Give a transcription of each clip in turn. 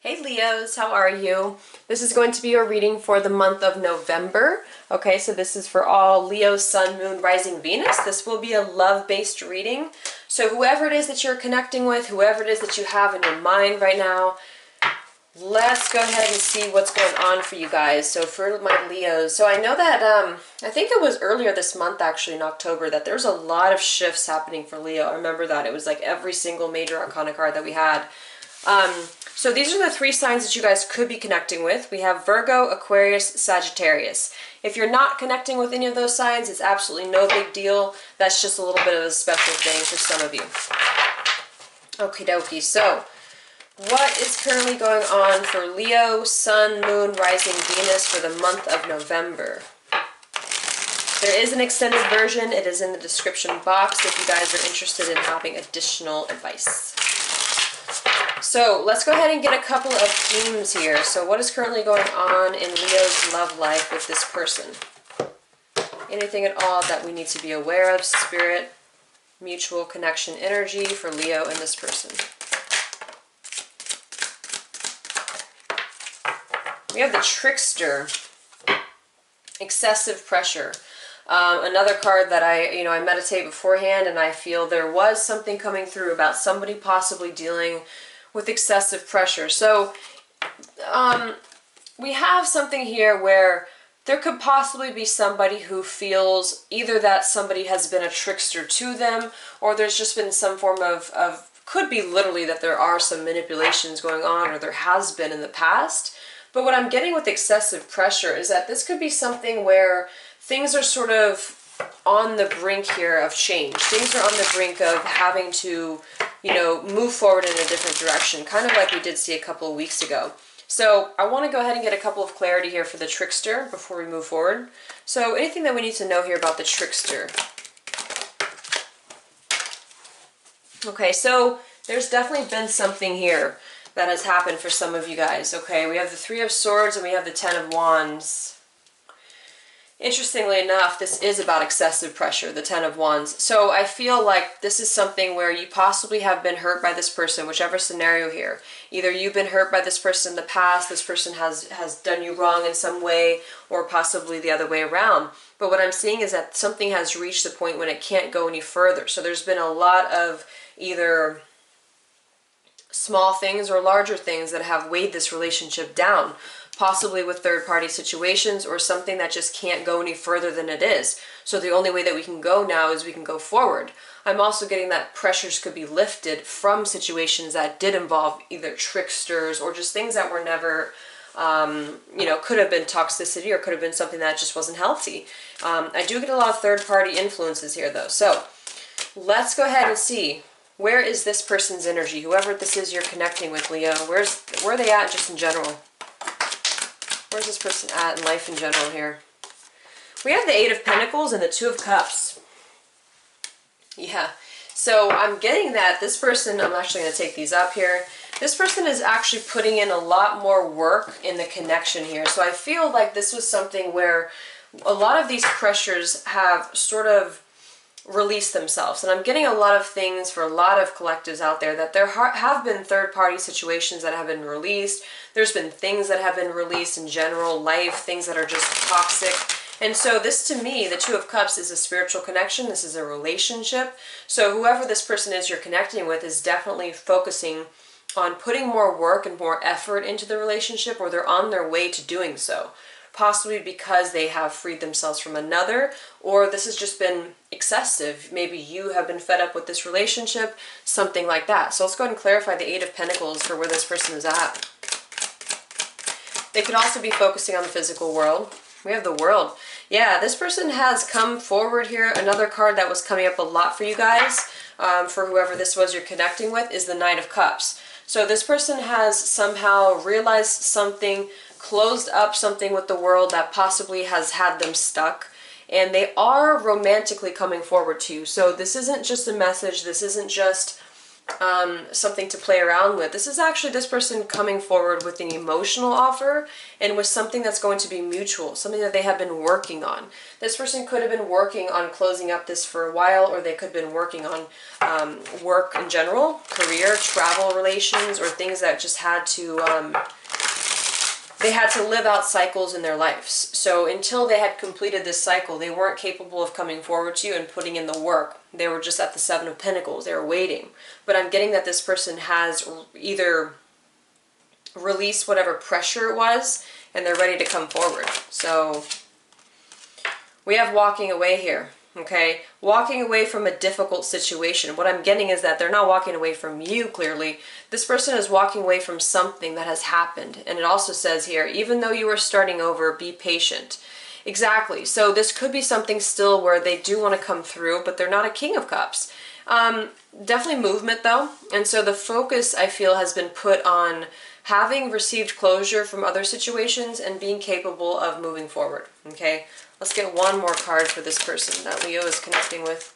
Hey Leos, how are you? This is going to be your reading for the month of November. Okay, so this is for all Leo, Sun, Moon, Rising, Venus. This will be a love-based reading. So whoever it is that you're connecting with, whoever it is that you have in your mind right now, let's go ahead and see what's going on for you guys. So for my Leos, so I know that, I think it was earlier this month actually in October that there's a lot of shifts happening for Leo. I remember that. It was like every single major arcana card that we had. So these are the three signs that you guys could be connecting with. We have Virgo, Aquarius, Sagittarius. If you're not connecting with any of those signs, it's absolutely no big deal. That's just a little bit of a special thing for some of you. Okie dokie. So what is currently going on for Leo, Sun, Moon, Rising, Venus for the month of November? There is an extended version. It is in the description box if you guys are interested in having additional advice. So let's go ahead and get a couple of themes here. So what is currently going on in Leo's love life with this person? Anything at all that we need to be aware of? Spirit, mutual connection energy for Leo and this person. We have the Trickster, excessive pressure. Another card that I meditate beforehand, and I feel there was something coming through about somebody possibly dealing with excessive pressure. So we have something here where there could possibly be somebody who feels either that somebody has been a trickster to them, or there's just been some form of could be literally that there are some manipulations going on, or there has been in the past. But what I'm getting with excessive pressure is that this could be something where things are sort of on the brink here of change. Things are on the brink of having to, move forward in a different direction, kind of like we did see a couple of weeks ago. So I want to go ahead and get a couple of clarity here for the Trickster before we move forward. So anything that we need to know here about the Trickster? Okay, so there's definitely been something here that has happened for some of you guys. Okay, we have the Three of Swords and we have the Ten of Wands. Interestingly enough, this is about excessive pressure, the Ten of Wands. So I feel like this is something where you possibly have been hurt by this person, whichever scenario here. Either you've been hurt by this person in the past, this person has done you wrong in some way, or possibly the other way around. But what I'm seeing is that something has reached the point when it can't go any further. So there's been a lot of either small things or larger things that have weighed this relationship down. Possibly with third-party situations or something that just can't go any further than it is. So the only way that we can go now is we can go forward. I'm also getting that pressures could be lifted from situations that did involve either tricksters or just things that were never, could have been toxicity or could have been something that just wasn't healthy. I do get a lot of third-party influences here though. So let's go ahead and see. Where is this person's energy? Whoever this is you're connecting with, Leo, where are they at just in general? Where's this person at in life in general here? We have the Eight of Pentacles and the Two of Cups. Yeah, so I'm getting that this person, I'm actually going to take these up here. This person is actually putting in a lot more work in the connection here. So I feel like this was something where a lot of these pressures have sort of release themselves. And I'm getting a lot of things for a lot of collectives out there that there have been third-party situations that have been released. There's been things that have been released in general life, things that are just toxic. And so this to me, the Two of Cups, is a spiritual connection. This is a relationship. So whoever this person is you're connecting with is definitely focusing on putting more work and more effort into the relationship, or they're on their way to doing so. Possibly because they have freed themselves from another, or this has just been excessive. Maybe you have been fed up with this relationship, something like that. So let's go ahead and clarify the Eight of Pentacles for where this person is at. They could also be focusing on the physical world. We have the World. Yeah, this person has come forward here. Another card that was coming up a lot for you guys, for whoever this was you're connecting with, is the Knight of Cups. So this person has somehow realized something, closed up something with the world that possibly has had them stuck, and they are romantically coming forward to you. So this isn't just a message, this isn't just something to play around with. This is actually this person coming forward with an emotional offer and with something that's going to be mutual, something that they have been working on. This person could have been working on closing up this for a while, or they could have been working on work in general, career, travel, relations, or things that just had to they had to live out cycles in their lives. So until they had completed this cycle, they weren't capable of coming forward to you and putting in the work. They were just at the Seven of Pentacles. They were waiting. But I'm getting that this person has either released whatever pressure it was and they're ready to come forward. So we have walking away here. Okay, walking away from a difficult situation. What I'm getting is that they're not walking away from you, clearly. This person is walking away from something that has happened. And it also says here, even though you are starting over, be patient. Exactly. So this could be something still where they do want to come through, but they're not a King of Cups. Definitely movement, though. And so the focus, I feel, has been put on having received closure from other situations and being capable of moving forward. Okay, let's get one more card for this person that Leo is connecting with.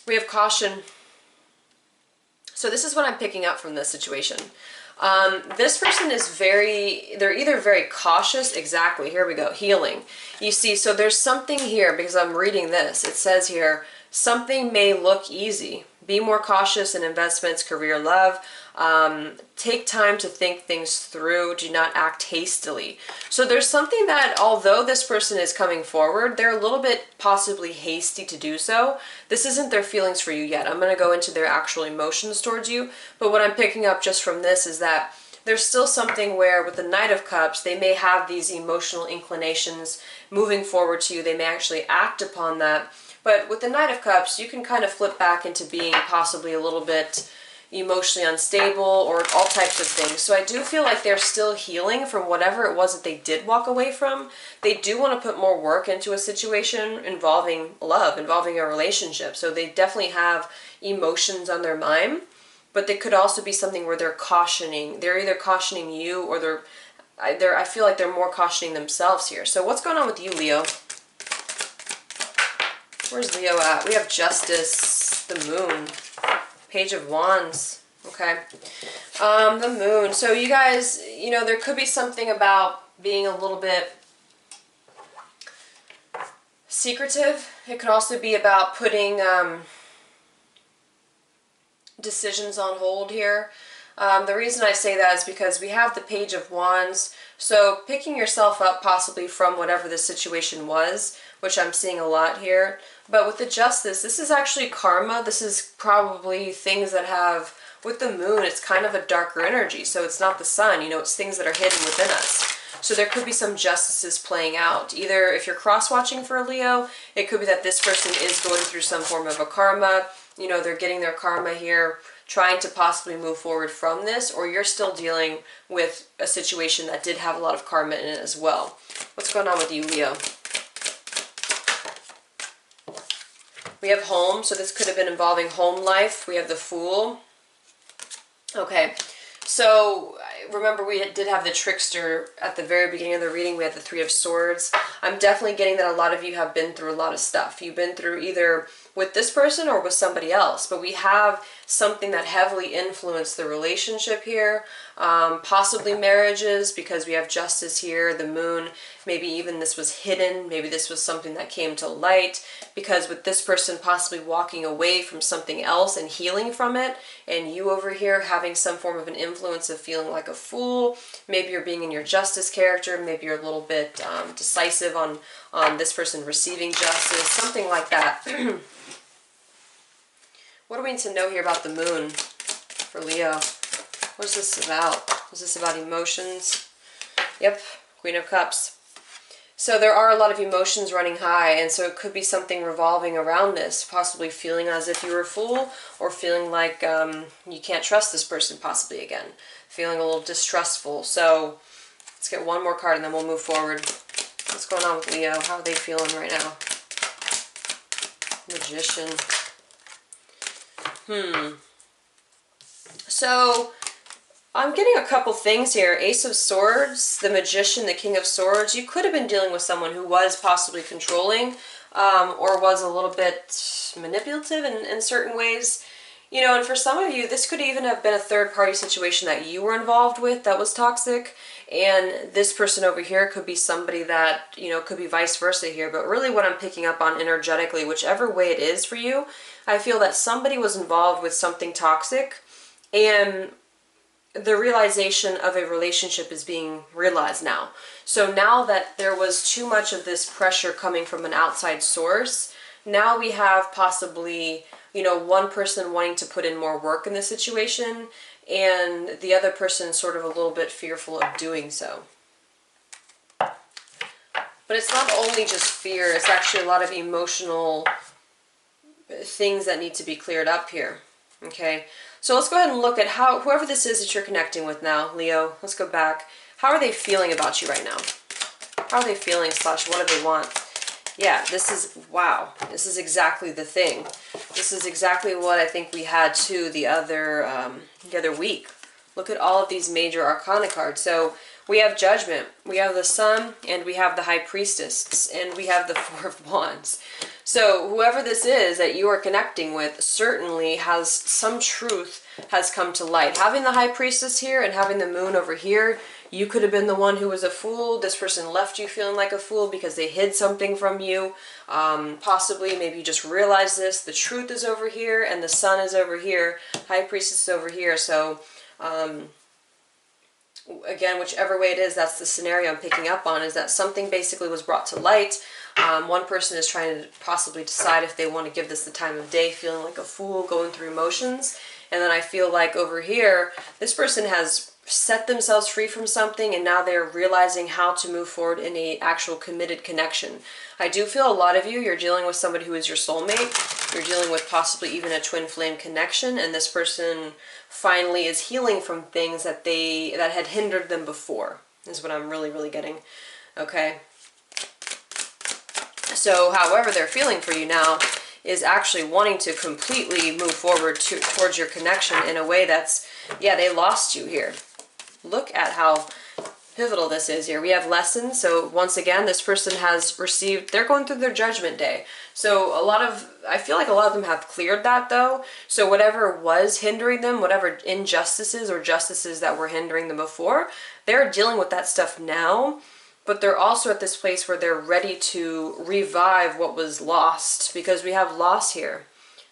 We have caution. So this is what I'm picking up from this situation. This person is they're either very cautious, exactly, here we go, healing. You see, so there's something here, because I'm reading this, it says here, something may look easy. Be more cautious in investments, career, love. Take time to think things through. Do not act hastily. So there's something that, although this person is coming forward, they're a little bit possibly hasty to do so. This isn't their feelings for you yet. I'm going to go into their actual emotions towards you. But what I'm picking up just from this is that there's still something where with the Knight of Cups, they may have these emotional inclinations moving forward to you. They may actually act upon that. But with the Knight of Cups, you can kind of flip back into being possibly a little bit emotionally unstable or all types of things. So I do feel like they're still healing from whatever it was that they did walk away from. They do want to put more work into a situation involving love, involving a relationship. So they definitely have emotions on their mind, but they could also be something where they're cautioning. They're either cautioning you or I feel like they're more cautioning themselves here. So what's going on with you, Leo? Where's Leo at? We have Justice, the Moon, Page of Wands. Okay. The Moon. So you guys, you know, there could be something about being a little bit secretive. It could also be about putting decisions on hold here. The reason I say that is because we have the Page of Wands. So picking yourself up possibly from whatever the situation was, which I'm seeing a lot here. But with the Justice, this is actually karma. This is probably things that have, with the Moon, it's kind of a darker energy. So it's not the sun, you know, it's things that are hidden within us. So there could be some justices playing out. Either if you're cross-watching for a Leo, it could be that this person is going through some form of a karma. You know, they're getting their karma here, trying to possibly move forward from this, or you're still dealing with a situation that did have a lot of karma in it as well. What's going on with you, Leo? We have home, so this could have been involving home life. We have the Fool. Okay, so remember we did have the Trickster at the very beginning of the reading. We had the Three of Swords. I'm definitely getting that a lot of you have been through a lot of stuff. You've been through either with this person or with somebody else, but we have something that heavily influenced the relationship here, possibly marriages, because we have Justice here, the Moon. Maybe even this was hidden. Maybe this was something that came to light, because with this person possibly walking away from something else and healing from it, and you over here having some form of an influence of feeling like a fool. Maybe you're being in your Justice character. Maybe you're a little bit decisive on this person receiving justice, something like that. What do we need to know here about the Moon for Leo? What is this about? Is this about emotions? Yep, Queen of Cups. So there are a lot of emotions running high, and so it could be something revolving around this, possibly feeling as if you were a fool, or feeling like you can't trust this person possibly again, feeling a little distrustful. So let's get one more card and then we'll move forward. What's going on with Leo? How are they feeling right now? Magician. So I'm getting a couple things here. Ace of Swords, the Magician, the King of Swords. You could have been dealing with someone who was possibly controlling or was a little bit manipulative in certain ways. You know, and for some of you, this could even have been a third-party situation that you were involved with that was toxic, and this person over here could be somebody that, you know, could be vice versa here. But really what I'm picking up on energetically, whichever way it is for you, I feel that somebody was involved with something toxic, and the realization of a relationship is being realized now. So now that there was too much of this pressure coming from an outside source, now we have possibly, you know, one person wanting to put in more work in the situation and the other person sort of a little bit fearful of doing so. But it's not only just fear, it's actually a lot of emotional things that need to be cleared up here. Okay, so let's go ahead and look at how, whoever this is that you're connecting with now, Leo, let's go back. How are they feeling about you right now? How are they feeling / what do they want? Yeah, this is, wow, this is exactly the thing. This is exactly what I think we had too the other week. Look at all of these major arcana cards. So we have Judgment, we have the Sun, and we have the High Priestess, and we have the Four of Wands. So whoever this is that you are connecting with certainly has some truth has come to light. Having the High Priestess here and having the Moon over here, you could have been the one who was a fool. This person left you feeling like a fool because they hid something from you. Possibly, maybe you just realized this. The truth is over here and the Sun is over here. High Priestess is over here. So, again, whichever way it is, that's the scenario I'm picking up on, is that something basically was brought to light. One person is trying to possibly decide if they want to give this the time of day, feeling like a fool, going through emotions. And then I feel like over here, this person has set themselves free from something and now they're realizing how to move forward in a actual committed connection. I do feel a lot of you, you're dealing with somebody who is your soulmate. You're dealing with possibly even a twin flame connection, and this person finally is healing from things that had hindered them before, is what I'm really getting. Okay. So however they're feeling for you now is actually wanting to completely move forward towards your connection in a way that's, yeah, they lost you here. Look at how pivotal this is here. We have lessons. So once again, this person has received, they're going through their judgment day. So I feel like a lot of them have cleared that though. So whatever was hindering them, whatever injustices or justices that were hindering them before, they're dealing with that stuff now. But they're also at this place where they're ready to revive what was lost, because we have loss here.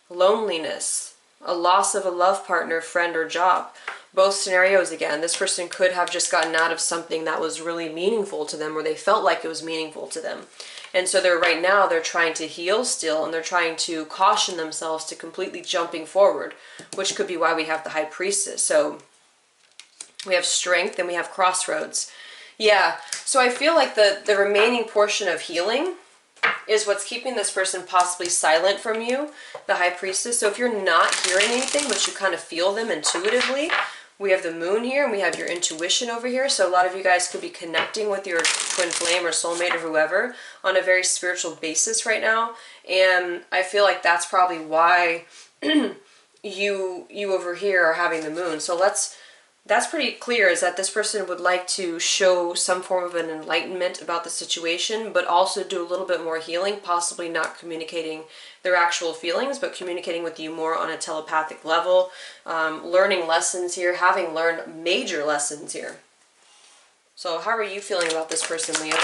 Loneliness, a loss of a love partner, friend, or job. Both scenarios again. This person could have just gotten out of something that was really meaningful to them, or they felt like it was meaningful to them. And so right now they're trying to heal still, and they're trying to caution themselves to completely jumping forward, which could be why we have the High Priestess. So we have Strength and we have Crossroads. Yeah, so I feel like the remaining portion of healing is what's keeping this person possibly silent from you, the High Priestess. So if you're not hearing anything, but you kind of feel them intuitively, we have the Moon here and we have your intuition over here. So a lot of you guys could be connecting with your twin flame or soulmate or whoever on a very spiritual basis right now. And I feel like that's probably why you over here are having the Moon. So that's pretty clear, is that this person would like to show some form of an enlightenment about the situation, but also do a little bit more healing, possibly not communicating their actual feelings, but communicating with you more on a telepathic level, learning lessons here, having learned major lessons here. So how are you feeling about this person, Leo?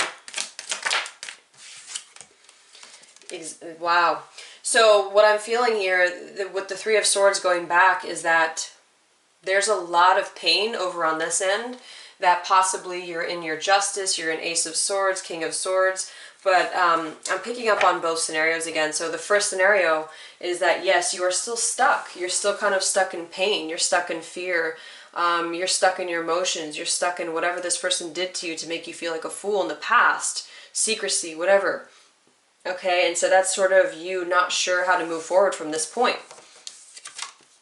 Wow. So what I'm feeling here with the Three of Swords going back is that there's a lot of pain over on this end, that possibly you're in your Justice, you're in Ace of Swords, King of Swords, but I'm picking up on both scenarios again. So the first scenario is that, yes, you are still stuck. You're still kind of stuck in pain. You're stuck in fear. You're stuck in your emotions. You're stuck in whatever this person did to you to make you feel like a fool in the past, secrecy, whatever. Okay, and so that's sort of you not sure how to move forward from this point.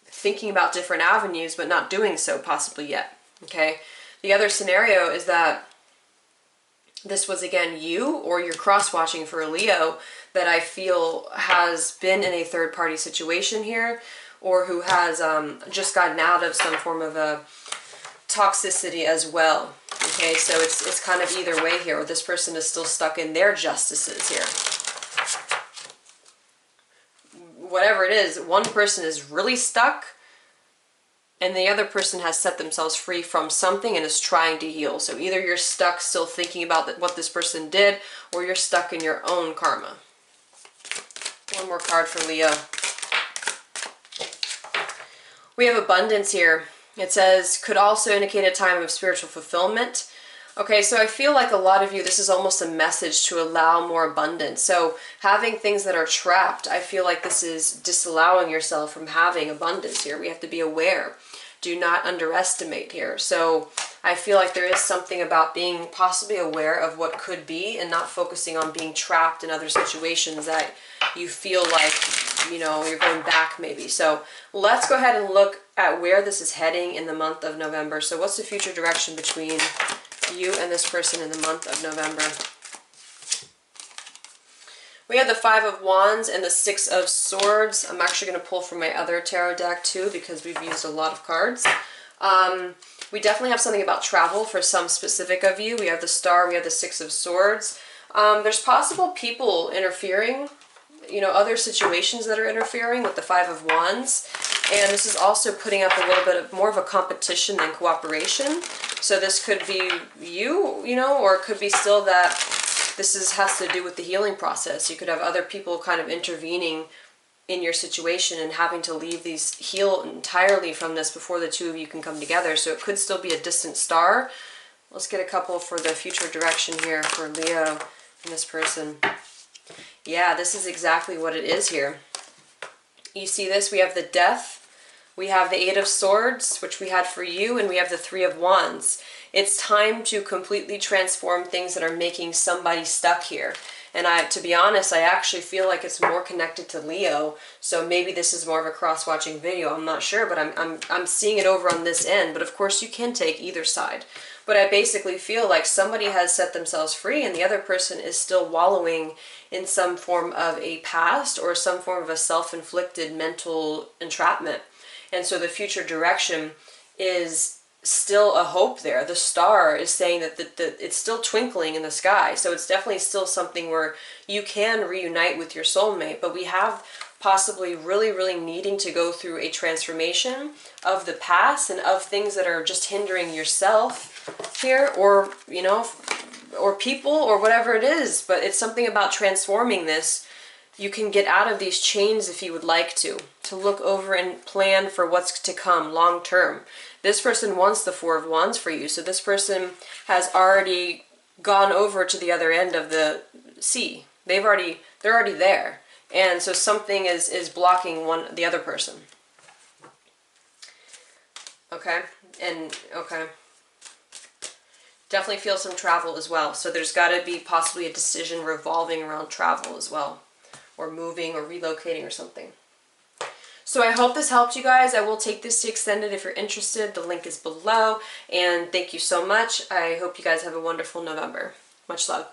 Thinking about different avenues, but not doing so possibly yet. Okay. The other scenario is that this was again you, or you're cross-watching for a Leo that I feel has been in a third-party situation here, or who has just gotten out of some form of a toxicity as well. Okay, so it's kind of either way here, or this person is still stuck in their justices here. whatever it is, one person is really stuck and the other person has set themselves free from something and is trying to heal. So either you're stuck still thinking about what this person did, or you're stuck in your own karma. One more card for Leo. We have abundance here. It says, could also indicate a time of spiritual fulfillment. Okay, so I feel like a lot of you, this is almost a message to allow more abundance. So having things that are trapped, I feel like this is disallowing yourself from having abundance here. We have to be aware. Do not underestimate here. So I feel like there is something about being possibly aware of what could be and not focusing on being trapped in other situations that you feel like, you know, you're going back maybe. So let's go ahead and look at where this is heading in the month of November. So what's the future direction between you and this person in the month of November? We have the Five of Wands and the Six of Swords. I'm actually going to pull from my other tarot deck too, because we've used a lot of cards. We definitely have something about travel for some specific of you. We have the Star, we have the Six of Swords. There's possible people interfering, you know, other situations that are interfering with the Five of Wands. And this is also putting up a little bit of more of a competition than cooperation. So this could be you, you know, or it could be still that this has to do with the healing process. You could have other people kind of intervening in your situation and having to leave heal entirely from this before the two of you can come together. So it could still be a distant star. Let's get a couple for the future direction here for Leo and this person. Yeah, this is exactly what it is here. You see this? We have the Death, we have the Eight of Swords, which we had for you, and we have the Three of Wands. It's time to completely transform things that are making somebody stuck here. And to be honest, I actually feel like it's more connected to Leo. So maybe this is more of a cross-watching video. I'm not sure, but I'm seeing it over on this end. But of course, you can take either side. But I basically feel like somebody has set themselves free and the other person is still wallowing in some form of a past or some form of a self-inflicted mental entrapment. And so the future direction is still a hope there. The star is saying that it's still twinkling in the sky. So it's definitely still something where you can reunite with your soulmate, but we have possibly really, really needing to go through a transformation of the past and of things that are just hindering yourself here, or, you know, or people or whatever it is. But it's something about transforming this. You can get out of these chains if you would like to look over and plan for what's to come long term. This person wants the Four of Wands for you. So this person has already gone over to the other end of the sea. They're already there. And so something is blocking the other person. Okay. And okay. Definitely feel some travel as well. So there's got to be possibly a decision revolving around travel as well, or moving or relocating or something. So I hope this helped you guys. I will take this to extended if you're interested. The link is below. And thank you so much. I hope you guys have a wonderful November. Much love.